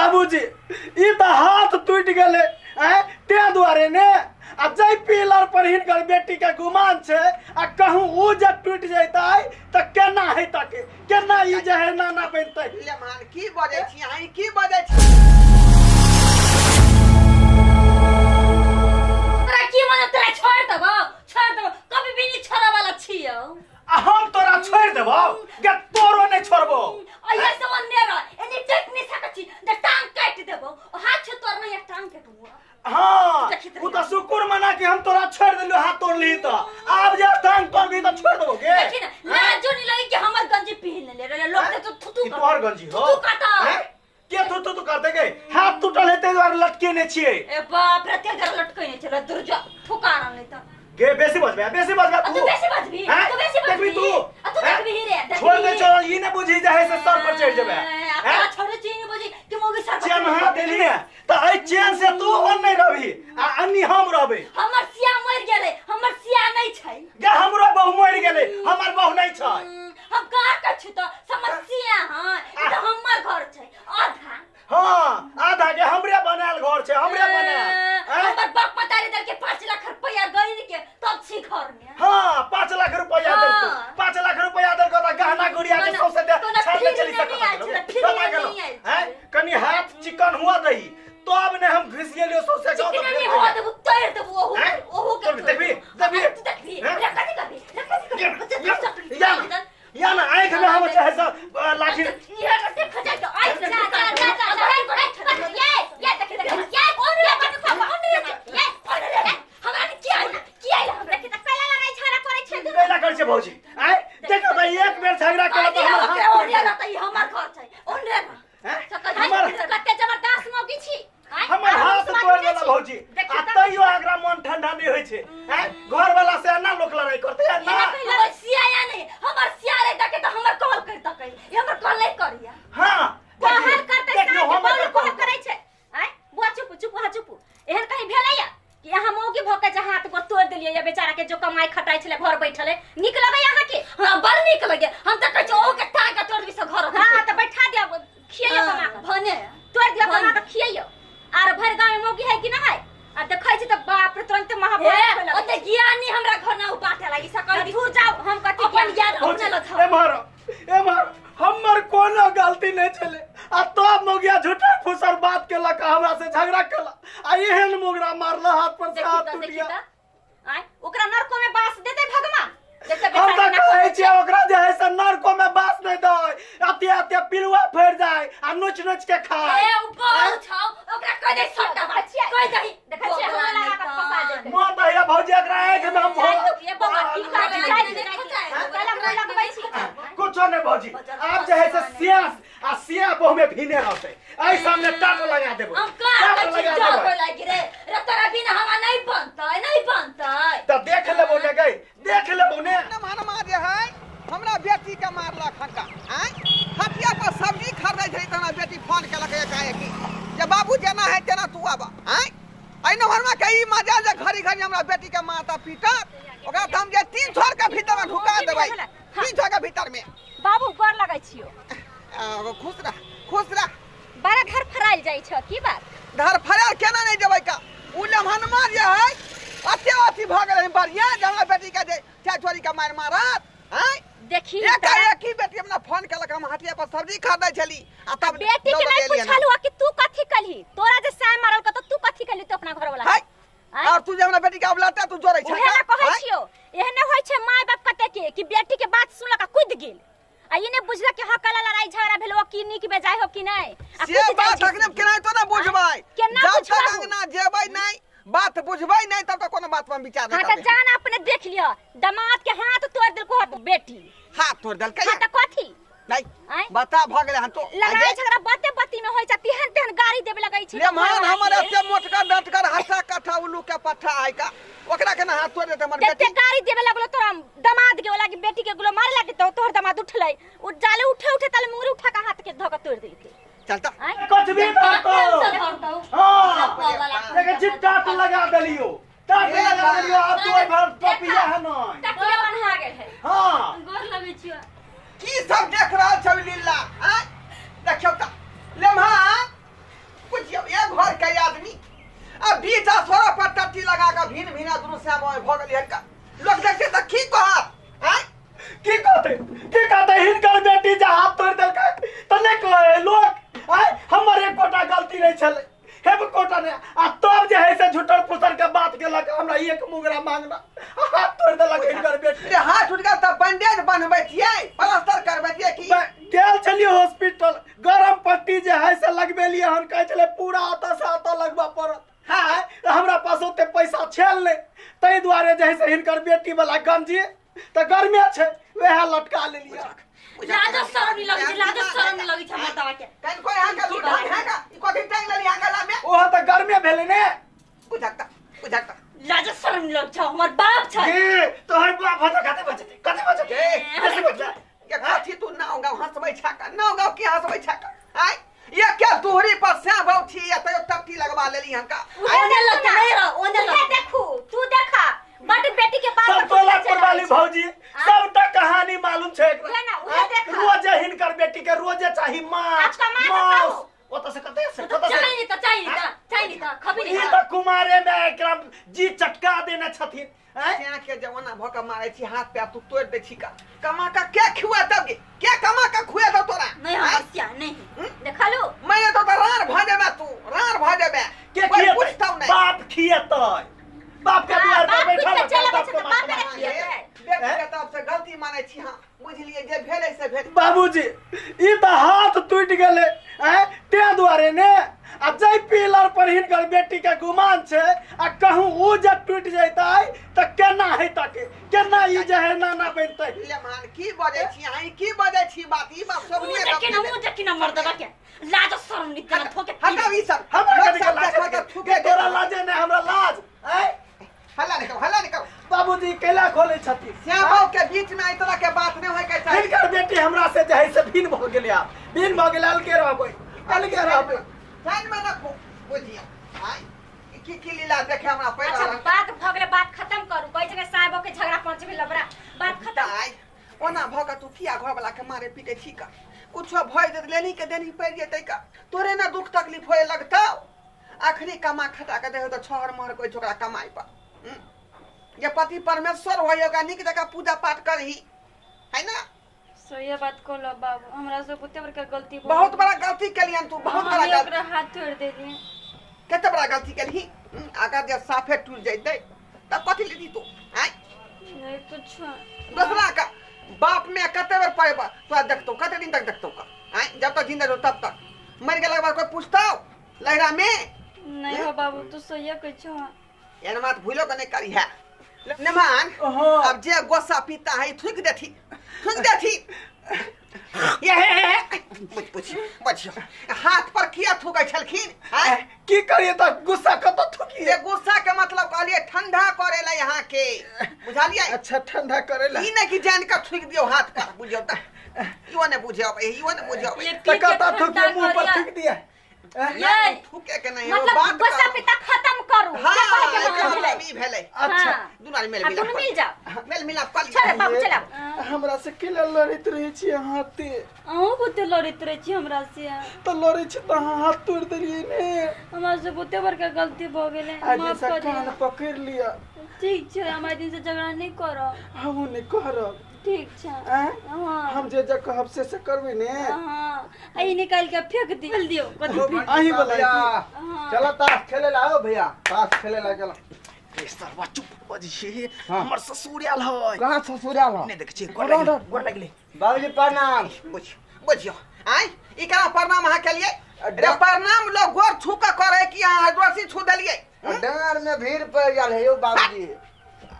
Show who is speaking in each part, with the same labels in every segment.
Speaker 1: बाबूजी ई त हाथ टूट गेले ते दुआरे ने आ जई पिलर पर हिनकर बेटी के गुमान छे आ कहूं उ जे टूट जैतै त केना हेतै केना ई जे है नाना बनतै
Speaker 2: ले मान की बजै छी अहाँ की बजै छी
Speaker 3: तोरा की मन तोरा छोड़ देबो कभी भी नहीं छोड़ा वाला छियो
Speaker 1: हम तोरा छोड़ देबो के तोरो नहीं छोड़बो
Speaker 3: ये समझ मेरा एनी टेक नहीं सकती द टांग काट देबो हाथ से तोर नहीं टांग काटबो
Speaker 1: हां उ त शुक्र मना कि हम तोरा छोड़ देलियो हाथ तोड़ ली त अब जे टांग तोड़ भी त छोड़ देबो के
Speaker 3: देखी ना लाजो नहीं लगी कि हमर गंजी पहन ले रे लोग तो थुथु
Speaker 1: कर तोहर गंजी हो
Speaker 3: तू काटा
Speaker 1: के थुथु करते के हाथ टूटल हेते द्वार लटके ने छिए
Speaker 3: ए बाप रे ते घर लटके ने चला दुर्जा फुकारा नहीं त
Speaker 1: के बेसी बजबे तू
Speaker 3: बेसी बजबी तू बेसी बजबी
Speaker 1: तू
Speaker 3: देखबी रे
Speaker 1: छोड़ दे चल ई ने बुझी जाए से सर पर चढ़ जेबे
Speaker 3: आ छोड़ चीनी बुझी कि मोगी सर
Speaker 1: चैन हां देलिए त ए चैन से तू ओन नहीं रहबी आ अन्नी हम रहबे
Speaker 3: हमर सिया मर गेले हमर सिया नहीं छै
Speaker 1: गे हमरो बहु मर गेले हमर बहु नहीं छै
Speaker 3: हम कहां का छु त समस्या हां ई त हमर घर छै आधा
Speaker 1: हां आधा के हमरे बनाल घर छै हमरे बनाल
Speaker 3: हमर बाप मतारी दर के 5 लाख रुपया गई के तब छी घर में
Speaker 1: हां 5 लाख रुपया दे 5 लाख रुपया दे का गहना गुड़िया के सबसे दे छाड़ के चली सकत है कनी हाथ चिकन हुआ दही तो अब ने हम घिस गेलियो सोसे गांव
Speaker 3: तो नहीं हो देबो तोड़ देबो ओहो के देखबी रखती
Speaker 1: या ना आंख में हम चाहे सब लाठी
Speaker 3: ये देख जा तो आई ये हमरा किया हम देख त कला लड़ाई झगड़ा करे छै
Speaker 1: कैला कर छै भौजी आइ देखो भाई एक बेर झगड़ा केला तो हमर हाथ
Speaker 3: ओरे ना त हमर घर छै ओरे ना हमर कते जबरदस्त मौगी छी
Speaker 1: हमर हाथ तोड़ देला भौजी आ तइयो आगरा मन ठंडा नहीं होय छै घर वाला से ना लोक लड़ाई करते ना
Speaker 3: हमर सिया नहीं हमर सिया रे तके त हमर कॉल कर तके ये हमर कॉल नहीं करिया
Speaker 1: हां
Speaker 3: बाहर करते हमर कॉल करे छै बुआ चुप चुप एहन कहीं भेलैया कि यहाँ मौगी भोके जे हाथ पर तोड़ देलिए ये बेचारा के जो कमाई खटाई छले घर बैठले निक लगे यहाँ के हां बड़ निक लगे हम त कहै ओ के टांग के तोड़ भी से घर हां त बैठा दिया खियैया कमा के भने तोड़ दिया कमा के खियैया आर भर गांव में मौगी है कि ना है आ देखै छी त बाप रे तुरंत महाभारत लगे ओते ज्ञानी हमरा घर ना उपाटे लागी सकल दूर जाओ हम कथि अपन ज्ञान अपने लथौ
Speaker 1: ए मार हमर कोनो गलती नहीं चले आ तो मौगिया झूठा फुसर बात केलक हमरा से झगड़ा केला आ एहन मुगरा मारला हाथ पर से हाथ टूट गया
Speaker 3: आय ओकरा नरको में बास देते भगवान
Speaker 1: हम त कहै छी ओकरा जे है से नरको में बास नहीं दे अते पिलुआ फड़ जाए आ नोच के खाए
Speaker 3: ए ऊपर छाओ ओकरा कह दे सट्टा मार कह दही देखै छी हमरा लगा के फसा दे
Speaker 1: मोर दहिया भौजी एकरा एक नाम
Speaker 3: ये बाबा की कर जाए लगबै छी
Speaker 1: कुछो नहीं भौजी आप जे है से सिया बहु में भीने रहते आई सामने टाट लगा देबो
Speaker 3: हम का लगा लगी रे तोरा बिना हम नहीं बनतै
Speaker 1: त देख लेबो ने गई देख लेबो ने
Speaker 2: मानमा जे है हमरा बेटी के मारला खंका हटिया पर सब्जी खरीदै छै तना बेटी फोन केलक एकाएकी जे बाबू जेना है तेना तू आबा एने हरमा के ई मजा जे घड़ी हमरा बेटी के माता पिता ओकरा हम जे 300 के भीतर में ढुका देबै 300 के भीतर में
Speaker 3: बाबू गोर लगै छियो
Speaker 2: खुश रह
Speaker 3: बड़ा घर फराइल जाइ छ की बात
Speaker 2: घर फराइल केना नहीं देबै का उ लम्हनमा जे है अति भ गेलै बढ़िया हमरा बेटी के जे छोरी के मारत
Speaker 3: देखी
Speaker 2: एकाएकी बेटी हमरा फोन केलक हम हटिया पर सब्जी खरीदै छली आ तब
Speaker 3: बेटी के नहीं पूछलु कि तू कथि कलही तोरा जे साय मारल क तू कथि कलही तो अपना घर वाला
Speaker 2: और तू जे हमरा बेटी के अबलाता तू जोरै छै
Speaker 3: एहने कहै छियो एहने होय छै माय बाप कते के कि बेटी के बात सुनलक कूद गेल आ ये ने बुझला कि हकला लड़ाई झगड़ा भेलो कि नी कि बेजाय हो कि नहीं
Speaker 2: से बात अखने केना तो ना बुझबै जब तक अंगना जेबै नहीं बात बुझबै नहीं तब तक कोनो बात पर विचार नहीं
Speaker 3: हां त जान अपने देख लियो दामाद के हाथ तोड़ देल को बेटी
Speaker 2: हाथ तोड़ देल
Speaker 3: हां त कथि
Speaker 2: नहीं बता भ गेलै हन तो
Speaker 3: लड़ाई झगड़ा बत्ती में होय छ तिहन तेहन गाड़ी देबे लगै छै
Speaker 2: ले मान हमर एते मोटका डटकर हट्टा कट्ठा उल्लू के पट्ठा आइ का ओकरा के ना हाथ तोड़ देते हमर बेटी
Speaker 3: गाड़ी देबे लगलो तोरा दामाद के वाला की बेटी के गुलो मारे लागे तो तोहर दामाद उठलै उ जाले उठे तले मुंगरी उठा के हाथ के धक तोड़ देलकै
Speaker 2: चलता
Speaker 1: कुछ भी करतो हां लेकिन चिट्टा तो लगा देलियो टाट लगा देलियो अब तो भर टोपिया है न
Speaker 3: टकिया बन्हा गेल है
Speaker 1: हां
Speaker 3: गोर लगै छियो
Speaker 2: की सब देख रहल छ लीला देखियो त लेम्हा टट्टी लगा के भिन भिना दुनू श्याम भ गेली हनका लोग देखते त की कहत हैं
Speaker 1: की कहते हिनकर बेटी जे हाथ तोड़ देलकै त नै कहे लोग आय हमर एक कोटा गलती नहीं छले हेब कोटा ने आ तब जे है से झूठर पुसर के बात केलक हमरा एक मुगरा मांगना हाथ तोड़ देलक हिनकर बेटी
Speaker 2: रे हाथ उठ गेल त बैंडेज बनबै छियै प्लास्टर करबै छियै की
Speaker 1: गेल छलिए हॉस्पिटल गरम पट्टी जे है से लगबेलिए हन कहै छले पूरा आता से आता लगबा पड़त हां हमरा पास ओते पैसा छेल नै तै दुआरे जे है से हिनकर बेटी वाला गंजी त गर्मे छै वह लटका लेलिए
Speaker 3: लाजो शरम नहीं लगी लाजो शरम नहीं लगी हमरा दवा के
Speaker 2: कन कोई हां का लूटा है का ई कोठी टांग लेली हां गला में
Speaker 1: ओह त गर्मे भेले ने
Speaker 2: बुझाता
Speaker 3: लाजो शरम नहीं लगी हमर बाप छ
Speaker 1: ए तोहर बाप ह त कते बचते ऐसे बचला
Speaker 2: ये कथी तू नाव गाँव हंसबै छाका नाव गाँव की हंसबै छाका आय ये क्या दूरी पर से बैठी या तो टट्टी लगवा लेली हनका
Speaker 3: ओने लग नहीं रहो ओने लग देखू तू देखा बट बेटी के बात
Speaker 1: सब टोला वाली भौजी सबटा कहानी मालूम छै रोज हिनकर बेटी के रोजे चाही माछ मांस ओत से कते से
Speaker 3: चाहिए त खबी
Speaker 1: ई त कुमारे में एकरा जी चटका देने छथिन
Speaker 2: हैं के जवाना भक मारे छी हाथ पे तू तोड़ दे छी का कमा का क्या खुआ तब के क्या कमा का खुआ दो तोरा
Speaker 3: नहीं हस्या नहीं देखा लो
Speaker 2: मैं तो रार भाजे में तू रार भाजे में
Speaker 1: के
Speaker 2: कोई पूछता नहीं
Speaker 1: बाप खिएतै बाप के द्वार पर बैठल
Speaker 3: बाप के
Speaker 2: बेटी के तरफ से गलती माने छी हां बुझलिए जे भेले से भेल
Speaker 1: बाबूजी ई त हाथ टूट गेले हैं ते द्वारे ने आ जय पिलर पर हिनकर बेटी के गुमान छै आ कहूं उ जे टूट जैतै त केना हेतै केना ई जे है नाना बनतै
Speaker 2: ले मान की बजे छी हां की बजे छी बात ई बात सब ने
Speaker 3: मुंह देखि न मर दबा के लाज शरम नहीं कर ठोके
Speaker 2: हटाओ ई सब
Speaker 1: हमरा के लाज ठुके तोरा लाजे ने हमरा लाज हैं
Speaker 2: हल्ला निकल
Speaker 1: बाबूजी केला खोले छथि
Speaker 2: श्यामो के बीच में इतना के बात नहीं होय के चाहिए
Speaker 1: हिनकर बेटी हमरा से जे है से भिन भ गेलै आब भिन भ गेलै अलगे रहबै
Speaker 2: जान में रखो बुझिया हां की लीला देखे हमरा पैदा
Speaker 3: अच्छा बात भ गेलै बात खत्म करू कहै छै साहबो के झगड़ा पंच भेल बड़ा बात खत्म
Speaker 2: ओना भग तू किया घर वाला के मारे पीटे छी का कुछो भय दे लेनी के देनी पड़ जेतै का तोरे ना दुख तकलीफ होए लगतौ आखरी कमा खटा के दे तो छहर महर कोई छोकरा कमाई पा ये पति परमेश्वर होएगा निक जगह पूजा पाठ करही है ना
Speaker 4: सही बात को लो बाबू हमरा से कुत्ते बड़का गलती
Speaker 2: बहुत बड़ा गलती केलियन तू बहुत बड़ा गलती
Speaker 4: ओकरा हाथ तोड़ देली
Speaker 2: केते बड़ा गलती केलही अगर जे साफे टूट जइतै त कथि लेती तू हैं
Speaker 4: नहीं कुछ
Speaker 2: दूसरा का बाप में कते बार पाएबा तू देखतो कते दिन तक देखतो का हैं जब तक जिंदा रहो तब तक मर गेला के बाद कोई पूछता लहरा में
Speaker 4: नहीं हो बाबू तू सही कह छ
Speaker 2: एन मत भूलो के नहीं करी है नमान अब जे गोसा पीता है थूक देथी ये बच्चो हाथ पर किया थूकै छलखिन हैं
Speaker 1: की करिए त गुस्सा कत थुकी
Speaker 2: ये गुस्सा के मतलब कहलिए ठंडा करे ला यहां के बुझालिए
Speaker 1: अच्छा ठंडा करे ला
Speaker 2: ई नहीं कि जान का थूक दियो हाथ पर बुझियो त इयो ने बुझियो
Speaker 1: त कत थुकी मुंह पर थुक दिया
Speaker 3: ये
Speaker 2: थूके के नहीं
Speaker 3: मतलब
Speaker 2: बात
Speaker 3: गुस्सा पिता खत्म करू
Speaker 2: हां
Speaker 3: से कहे के मतलब भेलै
Speaker 2: ई भेलै
Speaker 1: अच्छा
Speaker 2: दुनार मेल
Speaker 3: अब तुम मिल जाओ
Speaker 2: मेल मिलाप कर
Speaker 3: चल बाबू चल
Speaker 1: हमरा से केला लड़ित रही छी हाथे
Speaker 4: अहू कुत्ते लड़ित रहे छी हमरा से
Speaker 1: त लड़ै छी त हाथ तोड़ देलिए ने
Speaker 4: हमरा से कुत्ते बड़का गलती भ गेले
Speaker 1: आज
Speaker 4: माफ
Speaker 1: से
Speaker 4: कर
Speaker 1: कान
Speaker 4: दे
Speaker 1: पकड़ लिया
Speaker 4: ठीक छै हमरा दिन से झगड़ा नहीं करो
Speaker 1: हम ने करब
Speaker 4: ठीक छै हां
Speaker 1: हम जे जे कहब से करबे ने
Speaker 4: हां आई निकाल के फेंक दियो कथि
Speaker 1: अही बोला
Speaker 5: चलो ताश खेले ला भैया ताश खेले ला चलो
Speaker 1: ए सरवा चुप बजी हमर ससुर आल है
Speaker 5: कहां ससुराल हो
Speaker 1: ने देख छी गोड़ लगले
Speaker 5: बाबूजी प्रणाम
Speaker 2: बुझियो आई ई का प्रणाम अहाँ के लिए रे प्रणाम लोग गोर छू के करे कि अहाँ दोषी छू देलिए
Speaker 5: डार में भीड़ पड़ गेल है यो बाबूजी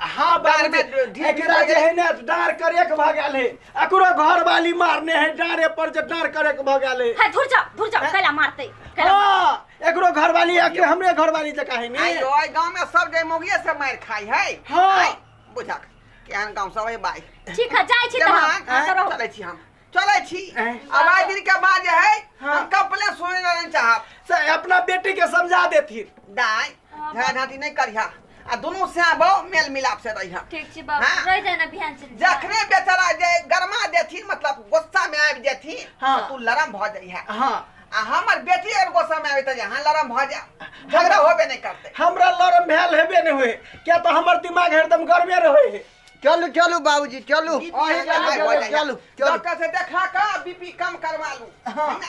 Speaker 1: हां बार में एकरा जे है ने डार करे के भागल है एकरो घर वाली मारने है डारे पर जे डार करे के भागल है
Speaker 3: हां धुर जा कैला मारते
Speaker 1: हां एकरो घर वाली आके हमरे घर वाली जका है ने
Speaker 2: आई ओय गांव में सब जे मोगिए से मार खाई है
Speaker 1: हां
Speaker 2: बुझा केहन गांव सब है बाई
Speaker 3: ठीक है जाई छी त
Speaker 2: चले छी अब आइ दिन के बाद जे है हम कपले सोने नहीं चाहब
Speaker 1: से अपना बेटी के समझा देथिन
Speaker 2: दाई झाटी नहीं करिया आ दोनों से आबो मेल मिलाप से रहिया
Speaker 4: ठीक छै बाबू रह जाना बिहान से
Speaker 2: जखने बेचारा जे गरमा देथी मतलब गुस्सा में आबि जेथी तू लरम भ जाई है
Speaker 1: हां
Speaker 2: आ हमर बेटी और गुस्सा में आबि त हां लरम भ जा झगड़ा होबे नहीं करते।
Speaker 1: हमरा लड़म भेल हेबे नहीं हुए क्या तो हमर दिमाग एकदम गरमे रहे है।
Speaker 5: चलू चलू बाबूजी चलू
Speaker 2: अहीं
Speaker 5: चलू चलू
Speaker 2: डॉक्टर से देखा का बीपी कम करवा लूं।
Speaker 1: हाँ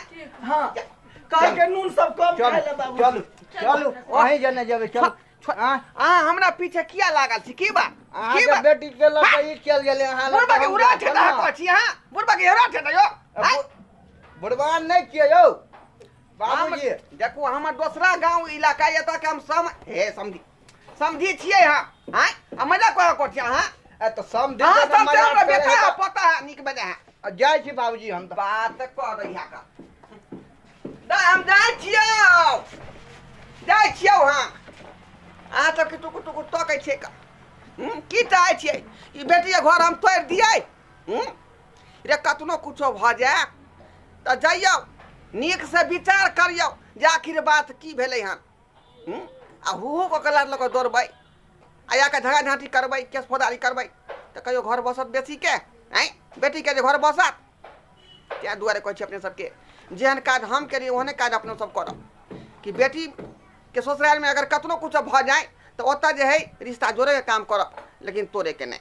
Speaker 1: हाँ कह के नून सब कम खाए ले बाबू।
Speaker 5: चलू चलू वहीं जने जेबे चलू
Speaker 2: हमरा पीछे किया लागल छी की बात
Speaker 5: अहाँ के बेटी के लड़का ई चल गेले अहाँ
Speaker 2: बुढ़बा के उड़ा ठेला कहछी हां बुढ़बा के हेरा ठेला यो
Speaker 5: बुढ़बान नहीं किए यो बाबूजी।
Speaker 2: देखो हमर दूसरा गांव इलाका ये त हम समझी छियै हां हां मजा को छियै हां
Speaker 5: तो समझे
Speaker 2: हां समझे बेटा पता है निक बजा है
Speaker 5: जाय छी बाबूजी हम
Speaker 2: बात कर रहिया का दा हम जाय छियै हां आ तक टुकु टुकु टकै छै का की चाहै छियै ई बेटी के घर हम तोड़ दियै रे कतनो कुछो भ जाए त जाइयो नीक से विचार करियो जे आखिर बात की भेलै हन आ हुहु को कलर लग दौड़बै आया के झगड़ा झांटी करबै केस फौदारी करबै त कहियो घर बसत बेसी के हैं बेटी के जे घर बसत त्या दुआरे कहै छी अपने सबके जेहन काज हम करी ओहने काज अपने सब करब कि बेटी के ससुराल में अगर कतनो कुछ भ जाए तो ओता जे है रिश्ता जोड़े के काम करब लेकिन तोड़े के नहीं।